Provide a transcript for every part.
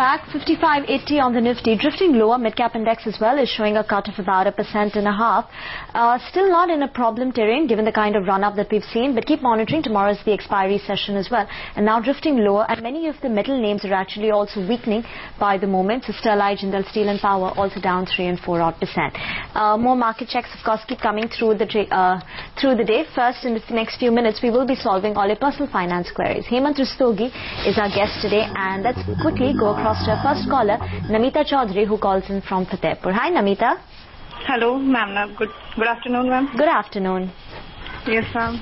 back. 55.80 on the Nifty, drifting lower. Mid-cap index as well is showing a cut of about 1.5%. Still not in a problem terrain given the kind of run-up that we've seen, but keep monitoring. Tomorrow is the expiry session as well. And now drifting lower, and many of the metal names are actually also weakening by the moment. So Sterlite, Jindal Steel and Power also down 3 and 4%. More market checks, of course, keep coming through the day. First, in the next few minutes, we will be solving all your personal finance queries. Hemant Rastogi is our guest today, and let's quickly go across to our first caller, Namita Chaudhary, who calls in from Fatehpur. Hi, Namita. Hello, ma'am. Good afternoon, ma'am. Good afternoon. Yes, ma'am.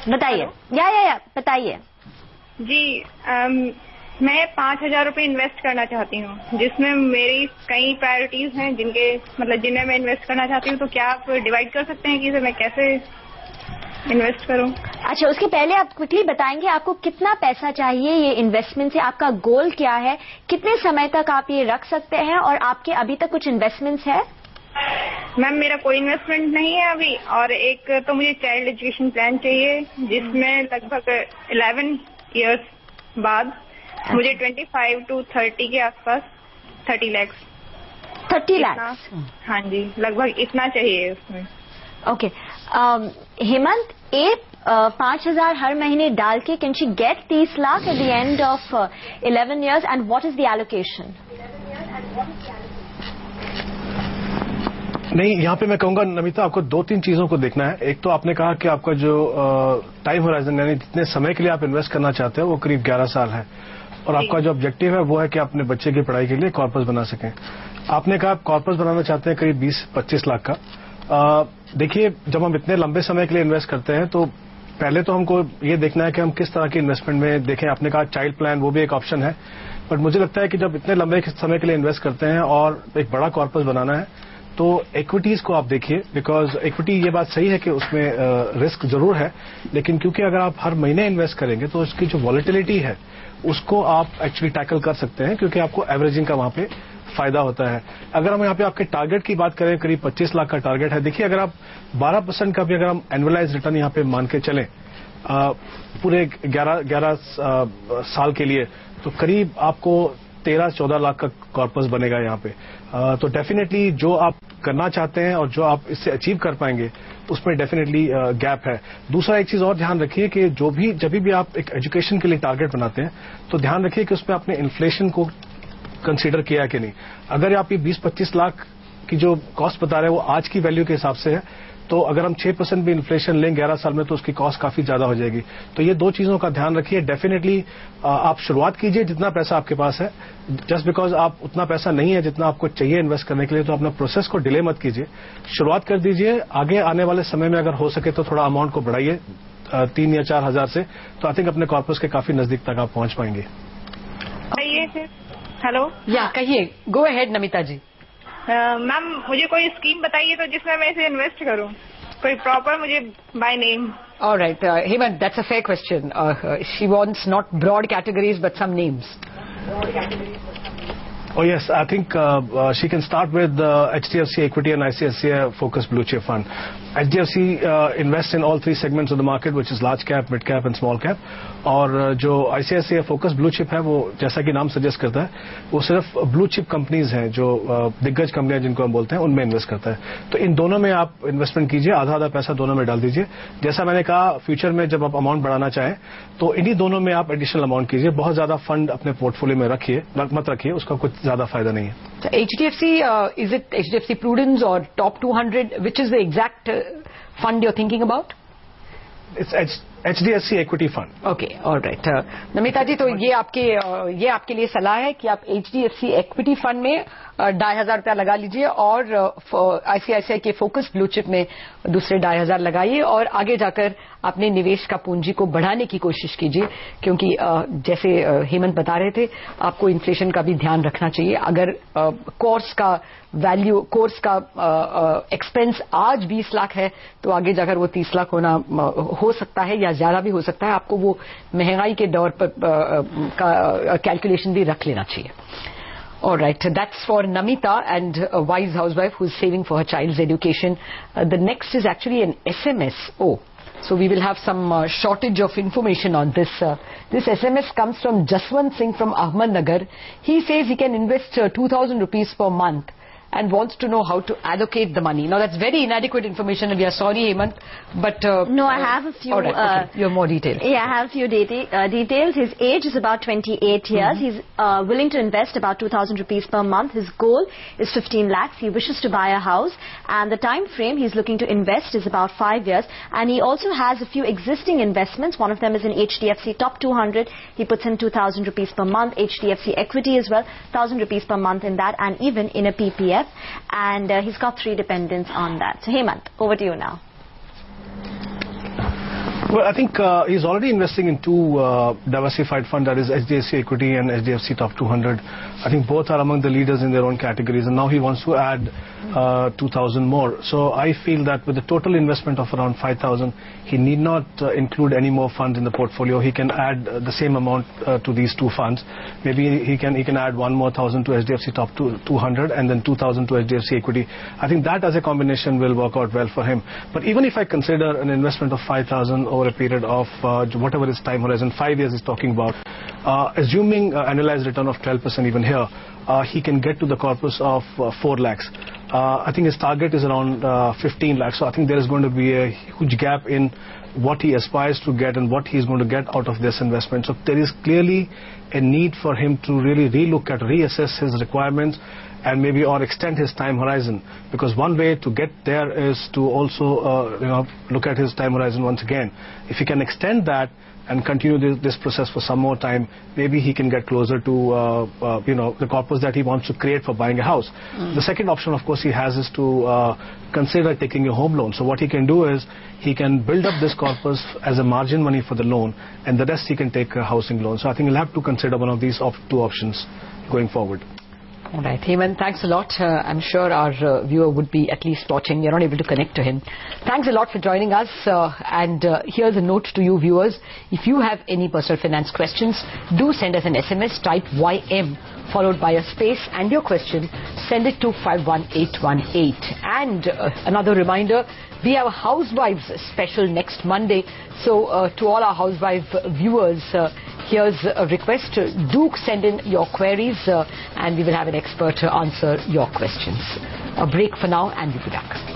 बताइए. या बताइए. जी, मैं 5,000 रुपए invest करना चाहती हूँ, जिसमें मेरी कई प्रायोरिटीज हैं जिनमें मैं इन्वेस्ट करना चाहती हूँ. तो क्या आप डिवाइड कर सकते हैं कि इसे मैं कैसे इन्वेस्ट करूं? अच्छा, उसके पहले आप क्विकली बताएंगे आपको कितना पैसा चाहिए ये इन्वेस्टमेंट से, आपका गोल क्या है, कितने समय तक आप ये रख सकते हैं, और आपके अभी तक कुछ इन्वेस्टमेंट्स है? मैम, मेरा कोई इन्वेस्टमेंट नहीं है अभी, और एक तो मुझे चाइल्ड एजुकेशन प्लान चाहिए जिसमें लगभग 11 इयर्स बाद मुझे 25 to 30 के आसपास 30 लाख. 30 लाख? हाँ जी, लगभग इतना चाहिए उसमें. ओके. हेमंत, 5,000 हर महीने डाल के can she get 30 lakh at the end of 11 years, and what is the allocation? नहीं, यहाँ पे मैं कहूंगा नमिता, आपको 2-3 चीजों को देखना है. एक तो आपने कहा कि आपका जो टाइम होराइजन यानी जितने समय के लिए आप इन्वेस्ट करना चाहते हो वो करीब 11 साल है, और आपका जो ऑब्जेक्टिव है वो है कि अपने बच्चे की पढ़ाई के लिए कॉर्पस बना सकें. आपने कहा आप कॉर्पस बनाना चाहते हैं करीब 20-25 लाख का. देखिए, जब हम इतने लंबे समय के लिए इन्वेस्ट करते हैं तो पहले तो हमको ये देखना है कि हम किस तरह की इन्वेस्टमेंट में देखें. आपने कहा चाइल्ड प्लान, वो भी एक ऑप्शन है, बट मुझे लगता है कि जब इतने लंबे समय के लिए इन्वेस्ट करते हैं और एक बड़ा कॉर्पस बनाना है तो इक्विटीज को आप देखिए, बिकॉज इक्विटी, ये बात सही है कि उसमें रिस्क जरूर है, लेकिन क्योंकि अगर आप हर महीने इन्वेस्ट करेंगे तो उसकी जो वॉलेटिलिटी है उसको आप एक्चुअली टैकल कर सकते हैं, क्योंकि आपको एवरेजिंग का वहां पे फायदा होता है. अगर हम यहाँ पे आपके टारगेट की बात करें, करीब 25 लाख का टारगेट है. देखिए, अगर आप 12% का भी अगर हम एनुअलाइज रिटर्न यहाँ पे मान के चलें पूरे 11 साल के लिए, तो करीब आपको 13-14 लाख का कॉर्पस बनेगा यहाँ पे. तो डेफिनेटली जो आप करना चाहते हैं और जो आप इससे अचीव कर पाएंगे उसमें डेफिनेटली गैप है. दूसरा, एक चीज और ध्यान रखिए कि जब भी आप एक एजुकेशन के लिए टारगेट बनाते हैं तो ध्यान रखिए कि उसमें आपने इन्फ्लेशन को कंसीडर किया कि नहीं. अगर आप ये 20-25 लाख की जो कॉस्ट बता रहे हैं वो आज की वैल्यू के हिसाब से है, तो अगर हम 6% भी इन्फ्लेशन लें 11 साल में तो उसकी कॉस्ट काफी ज्यादा हो जाएगी. तो ये 2 चीजों का ध्यान रखिए. डेफिनेटली आप शुरुआत कीजिए जितना पैसा आपके पास है. जस्ट बिकॉज आप उतना पैसा नहीं है जितना आपको चाहिए इन्वेस्ट करने के लिए, तो अपना प्रोसेस को डिले मत कीजिए, शुरुआत कर दीजिए. आगे आने वाले समय में अगर हो सके तो थोड़ा अमाउंट को बढ़ाइए 3 या 4 हजार से, तो आई थिंक अपने कॉर्पस के काफी नजदीक तक आप पहुंच पाएंगे. हेलो, या कहिए, गो अहेड नमिता जी. मैम, मुझे कोई स्कीम बताइए तो जिसमें मैं इसे इन्वेस्ट करूं, कोई प्रॉपर मुझे by name. All right, Hemant, that's a fair question. She wants not broad categories but some names. Oh yes, I think she can start with HDFC Equity and ICICI Focus Blue Chip Fund. HDFC invests in all 3 segments of the market, which is large cap, mid cap and small cap. और जो ICICI Focus Blue Chip है वो, जैसा कि नाम suggest करता है, वो सिर्फ ब्लू चिप कंपनीज हैं, जो दिग्गज कंपनियां जिनको हम बोलते हैं, उनमें इन्वेस्ट करता है. तो इन दोनों में आप इन्वेस्टमेंट कीजिए, आधा पैसा दोनों में डाल दीजिए. जैसा मैंने कहा, फ्यूचर में जब आप अमाउंट बढ़ाना चाहें तो इन्हीं दोनों में आप एडिशनल अमाउंट कीजिए. बहुत ज्यादा फंड अपने पोर्टफोलियो में मत रखिए, उसका कुछ ज्यादा फायदा नहीं है. HDFC, is it HDFC Prudence or Top 200? Which is the exact fund you're thinking about? It's HDFC Equity Fund. Okay, all right. Namita जी, तो ये आपके लिए सलाह है कि आप HDFC Equity Fund में 2,500 रुपया लगा लीजिए, और ICICI के फोकस ब्लू चिप में दूसरे 2,500 लगाइए, और आगे जाकर अपने निवेश का पूंजी को बढ़ाने की कोशिश कीजिए, क्योंकि जैसे हेमंत बता रहे थे, आपको इन्फ्लेशन का भी ध्यान रखना चाहिए. अगर कोर्स का एक्सपेंस आज 20 लाख है तो आगे जाकर वो 30 लाख हो सकता है या ज्यादा भी हो सकता है. आपको वो महंगाई के दौर पर का कैलकुलेशन भी रख लेना चाहिए. All right, that's for Namita, and a wise housewife who's saving for her child's education. The next is actually an SMS. Oh, So we will have some shortage of information on this. This SMS comes from Jaswant Singh from Ahmednagar. He says he can invest 2,000 rupees per month and wants to know how to allocate the money. Now that's very inadequate information, and we are sorry, Hemant, but... no, I have a few... All right, okay. You have more details. Yeah, I have a few details. His age is about 28 years. He's willing to invest about 2,000 rupees per month. His goal is 15 lakhs. He wishes to buy a house, and the time frame he's looking to invest is about 5 years. And he also has a few existing investments. One of them is in HDFC Top 200. He puts in 2,000 rupees per month. HDFC Equity as well, 1,000 rupees per month in that, and even in a PPF. And he's got 3 dependents on that. So Hemant, over to you now. Well, I think he's already investing in 2 diversified funds, that is HDFC Equity and HDFC Top 200. I think both are among the leaders in their own categories, and now he wants to add 2,000 more. So I feel that with the total investment of around 5,000, he need not include any more funds in the portfolio. He can add the same amount to these 2 funds. Maybe he can add 1 more thousand to HDFC Top 200 and then 2,000 to HDFC Equity. I think that as a combination will work out well for him. But even if I consider an investment of 5,000 over a period of whatever his time horizon, 5 years is talking about, assuming annualized return of 12% even here, he can get to the corpus of 4 lakhs. I think his target is around 15 lakhs. So I think there is going to be a huge gap in what he aspires to get and what he's going to get out of this investment. So there is clearly a need for him to really reassess his requirements and maybe or extend his time horizon, because one way to get there is to also look at his time horizon once again. If he can extend that and continue this process for some more time, maybe he can get closer to the corpus that he wants to create for buying a house. The second option, of course, he has is to consider taking a home loan. So what he can do is he can build up this corpus as a margin money for the loan, and the rest he can take a housing loan. So I think he'll have to consider one of these 2 options going forward. All right, Hemant, thanks a lot. I'm sure our viewer would be at least watching. You're not able to connect to him. Thanks a lot for joining us. And here's a note to you viewers. If you have any personal finance questions, do send us an SMS. Type YM followed by a space and your question. Send it to 51818. And another reminder, we have a Housewives special next Monday. So to all our Housewife viewers, here's a request. Do send in your queries and we will have an expert answer your questions. A break for now and we'll be back.